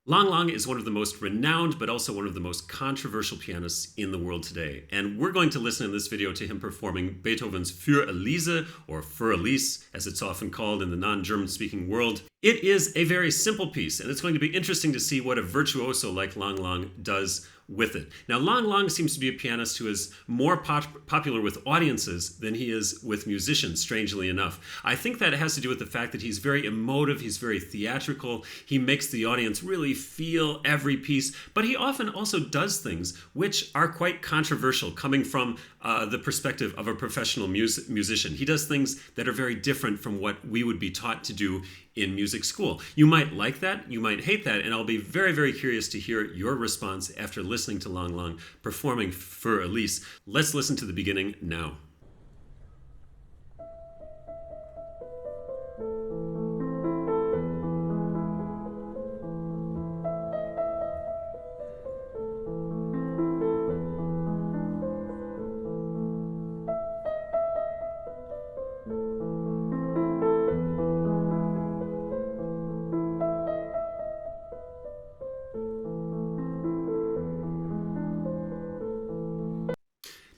Lang Lang is one of the most renowned, but also one of the most controversial pianists in the world today. And we're going to listen in this video to him performing Beethoven's Für Elise, or Für Elise, as it's often called in the non-German speaking world. It is a very simple piece, and it's going to be interesting to see what a virtuoso like Lang Lang does with it. Now, Lang Lang seems to be a pianist who is more popular with audiences than he is with musicians, strangely enough. I think that has to do with the fact that he's very emotive, he's very theatrical, he makes the audience really feel every piece, but he often also does things which are quite controversial coming from the perspective of a professional musician. He does things that are very different from what we would be taught to do in music school. You might like that, you might hate that, and I'll be very, very curious to hear your response after listening to Lang Lang performing Für Elise. Let's listen to the beginning now.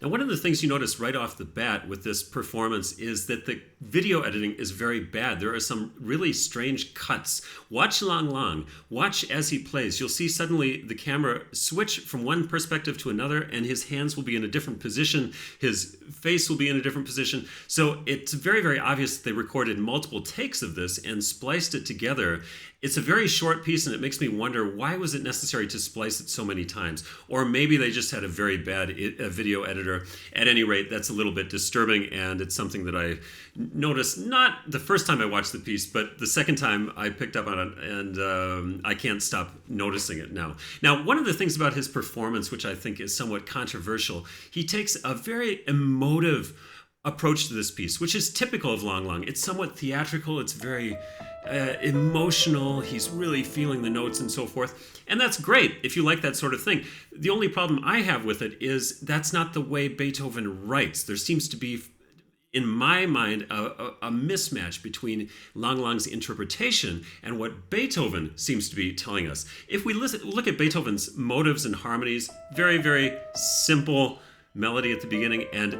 Now, one of the things you notice right off the bat with this performance is that the video editing is very bad. There are some really strange cuts. Watch Lang Lang. Watch as he plays. You'll see suddenly the camera switch from one perspective to another, and his hands will be in a different position. His face will be in a different position. So it's very, very obvious that they recorded multiple takes of this and spliced it together. It's a very short piece, and it makes me wonder, why was it necessary to splice it so many times? Or maybe they just had a very bad video editor. At any rate, that's a little bit disturbing, and it's something that I noticed not the first time I watched the piece, but the second time I picked up on it, and I can't stop noticing it now. Now, one of the things about his performance, which I think is somewhat controversial, he takes a very emotive approach to this piece, which is typical of Lang Lang. It's somewhat theatrical, it's very emotional, he's really feeling the notes and so forth. And that's great if you like that sort of thing. The only problem I have with it is that's not the way Beethoven writes. There seems to be, in my mind, a mismatch between Lang Lang's interpretation and what Beethoven seems to be telling us. If we look at Beethoven's motives and harmonies, very, very simple melody at the beginning and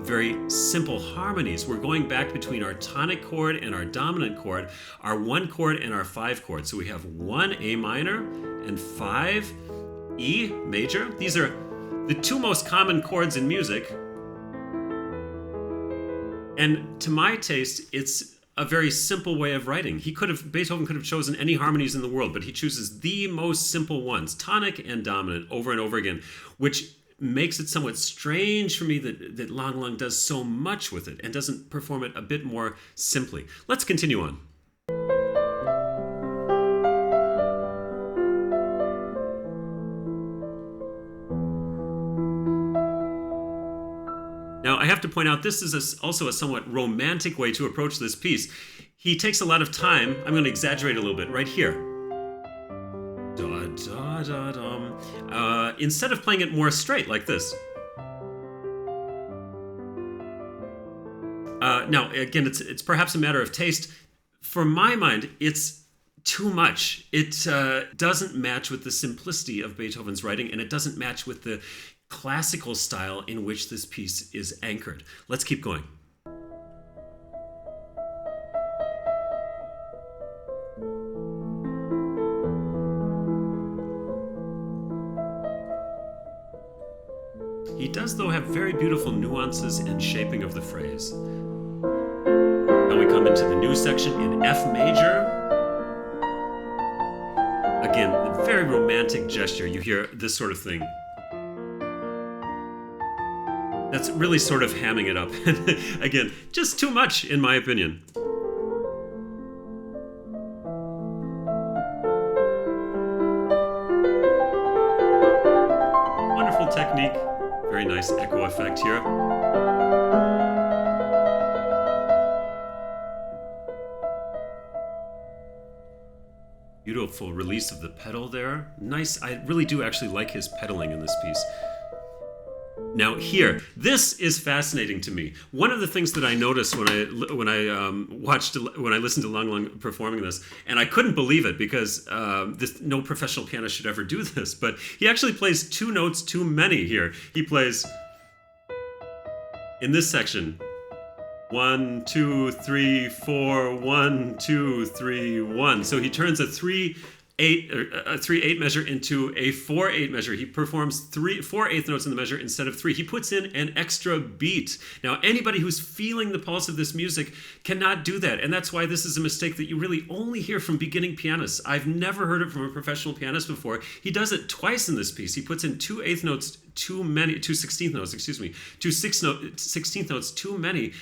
very simple harmonies. We're going back between our tonic chord and our dominant chord, our 1 chord and our 5 chord. So we have 1 A minor and 5 E major. These are the 2 most common chords in music. And to my taste, it's a very simple way of writing. Beethoven could have chosen any harmonies in the world, but he chooses the most simple ones, tonic and dominant, over and over again, which makes it somewhat strange for me that Lang Lang does so much with it and doesn't perform it a bit more simply. Let's continue on. Now, I have to point out, this is also a somewhat romantic way to approach this piece. He takes a lot of time. I'm going to exaggerate a little bit right here. Da, da, da, dum. Instead of playing it more straight like this. Now, again, it's perhaps a matter of taste. For my mind, it's too much. It doesn't match with the simplicity of Beethoven's writing, and it doesn't match with the classical style in which this piece is anchored. Let's keep going. He does, though, have very beautiful nuances and shaping of the phrase. Now we come into the new section in F major. Again, a very romantic gesture. You hear this sort of thing. That's really sort of hamming it up. Again, just too much, in my opinion. Wonderful technique. Very nice echo effect here. Beautiful release of the pedal there. Nice. I really do actually like his pedaling in this piece. Now here, this is fascinating to me. One of the things that I noticed when I listened to Lang Lang performing this, and I couldn't believe it because no professional pianist should ever do this, but he actually plays 2 notes too many here. He plays in this section 1, 2, 3, 4, 1, 2, 3, 1. So he turns a 3/8 measure into a 4/8 measure. He performs 4/8 notes in the measure instead of 3. He puts in an extra beat. Now, anybody who's feeling the pulse of this music cannot do that, and that's why this is a mistake that you really only hear from beginning pianists. I've never heard it from a professional pianist before. He does it twice in this piece. He puts in 2/8 notes too many, 2/16 notes, 16th notes too many.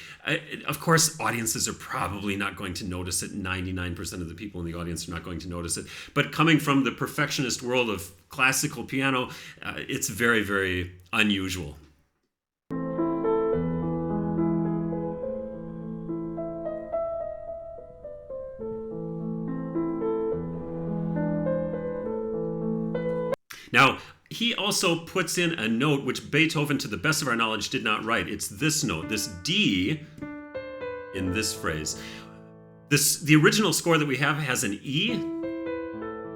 Of course, audiences are probably not going to notice it. 99% of the people in the audience are not going to notice it. But coming from the perfectionist world of classical piano, it's very, very unusual. Now, he also puts in a note which Beethoven, to the best of our knowledge, did not write. It's this note, this D in this phrase. The original score that we have has an E.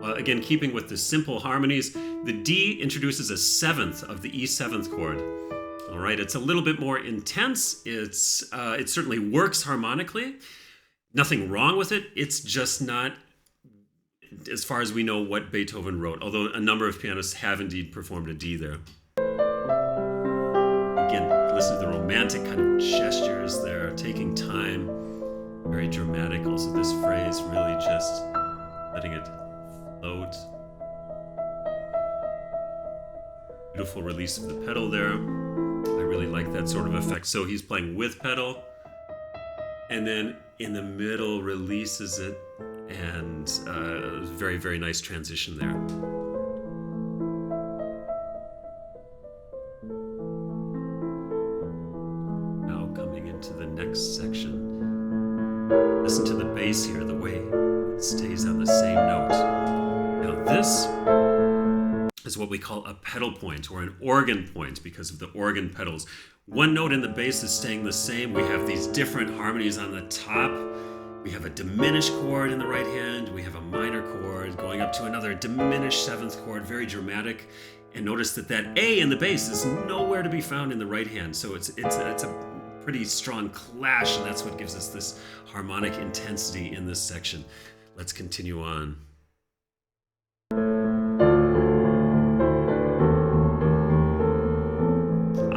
Again, keeping with the simple harmonies, the D introduces a 7th of the E7 chord. All right, it's a little bit more intense. It certainly works harmonically. Nothing wrong with it. It's just not, as far as we know, what Beethoven wrote, although a number of pianists have indeed performed a D there. Again, listen to the romantic kind of gestures there, taking time, very dramatic. Also, this phrase really just letting it float. Beautiful release of the pedal there. I really like that sort of effect. So he's playing with pedal, and then in the middle releases it, and very, very nice transition there. Now coming into the next section. Listen to the bass here, the way it stays on the same note. Now this is what we call a pedal point or an organ point because of the organ pedals. One note in the bass is staying the same. We have these different harmonies on the top. We have a diminished chord in the right hand. We have a minor chord going up to another diminished 7th chord, very dramatic. And notice that A in the bass is nowhere to be found in the right hand. So it's a pretty strong clash, and that's what gives us this harmonic intensity in this section. Let's continue on.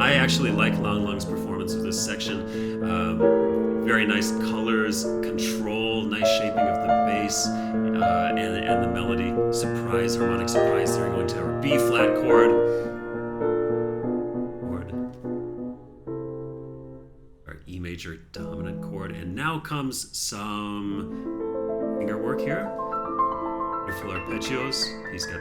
I actually like Lang Lang's performance of this section. Very nice colors, control, nice shaping of the bass, and the melody. Surprise, harmonic surprise there, going to our B flat chord. Our E major dominant chord, and now comes some finger work here. Beautiful arpeggios. He's got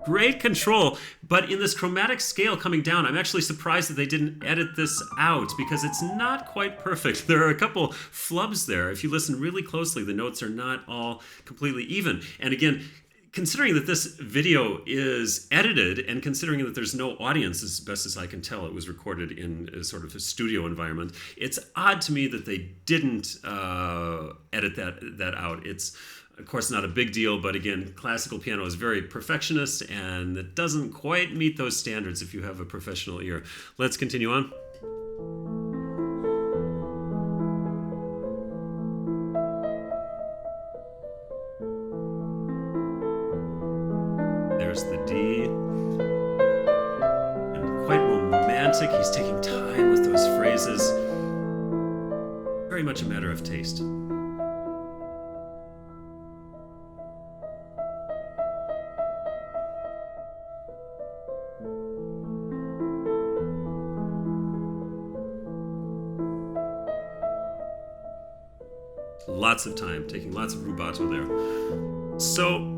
great control, but in this chromatic scale coming down, I'm actually surprised that they didn't edit this out because it's not quite perfect. There are a couple flubs there. If you listen really closely, the notes are not all completely even. And again, considering that this video is edited and considering that there's no audience, as best as I can tell, it was recorded in a sort of a studio environment, it's odd to me that they didn't edit that out. It's, of course, not a big deal, but again, classical piano is very perfectionist and it doesn't quite meet those standards if you have a professional ear. Let's continue on. There's the D. And quite romantic. He's taking time with those phrases. Very much a matter of taste. Lots of time, taking lots of rubato there. So,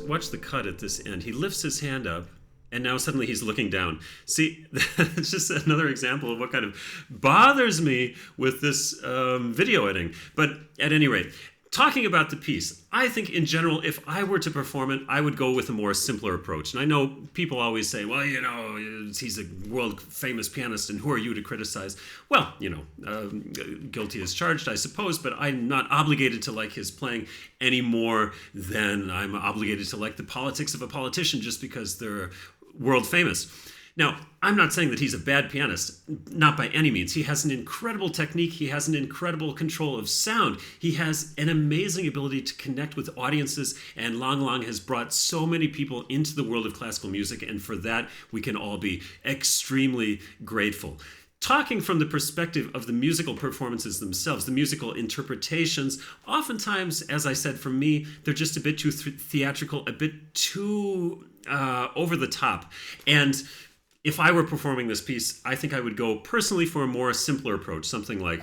watch the cut at this end. He lifts his hand up, and now suddenly he's looking down. See, it's just another example of what kind of bothers me with this video editing. But at any rate, Talking about the piece, I think in general, if I were to perform it, I would go with a more simpler approach. And I know people always say, well, he's a world famous pianist, and who are you to criticize? Well, guilty as charged, I suppose, but I'm not obligated to like his playing any more than I'm obligated to like the politics of a politician just because they're world famous. Now, I'm not saying that he's a bad pianist, not by any means. He has an incredible technique. He has an incredible control of sound. He has an amazing ability to connect with audiences, and Lang Lang has brought so many people into the world of classical music, and for that, we can all be extremely grateful. Talking from the perspective of the musical performances themselves, the musical interpretations, oftentimes, as I said, for me, they're just a bit too theatrical, a bit too over the top. And if I were performing this piece, I think I would go personally for a more simpler approach, something like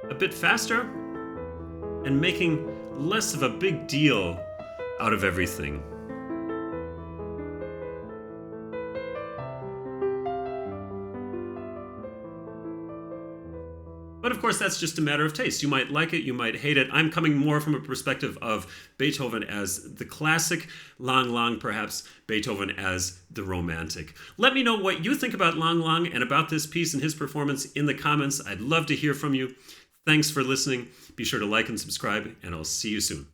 a bit faster and making less of a big deal out of everything. But of course, that's just a matter of taste. You might like it, you might hate it. I'm coming more from a perspective of Beethoven as the classic, Lang Lang perhaps Beethoven as the romantic. Let me know what you think about Lang Lang and about this piece and his performance in the comments. I'd love to hear from you. Thanks for listening. Be sure to like and subscribe, and I'll see you soon.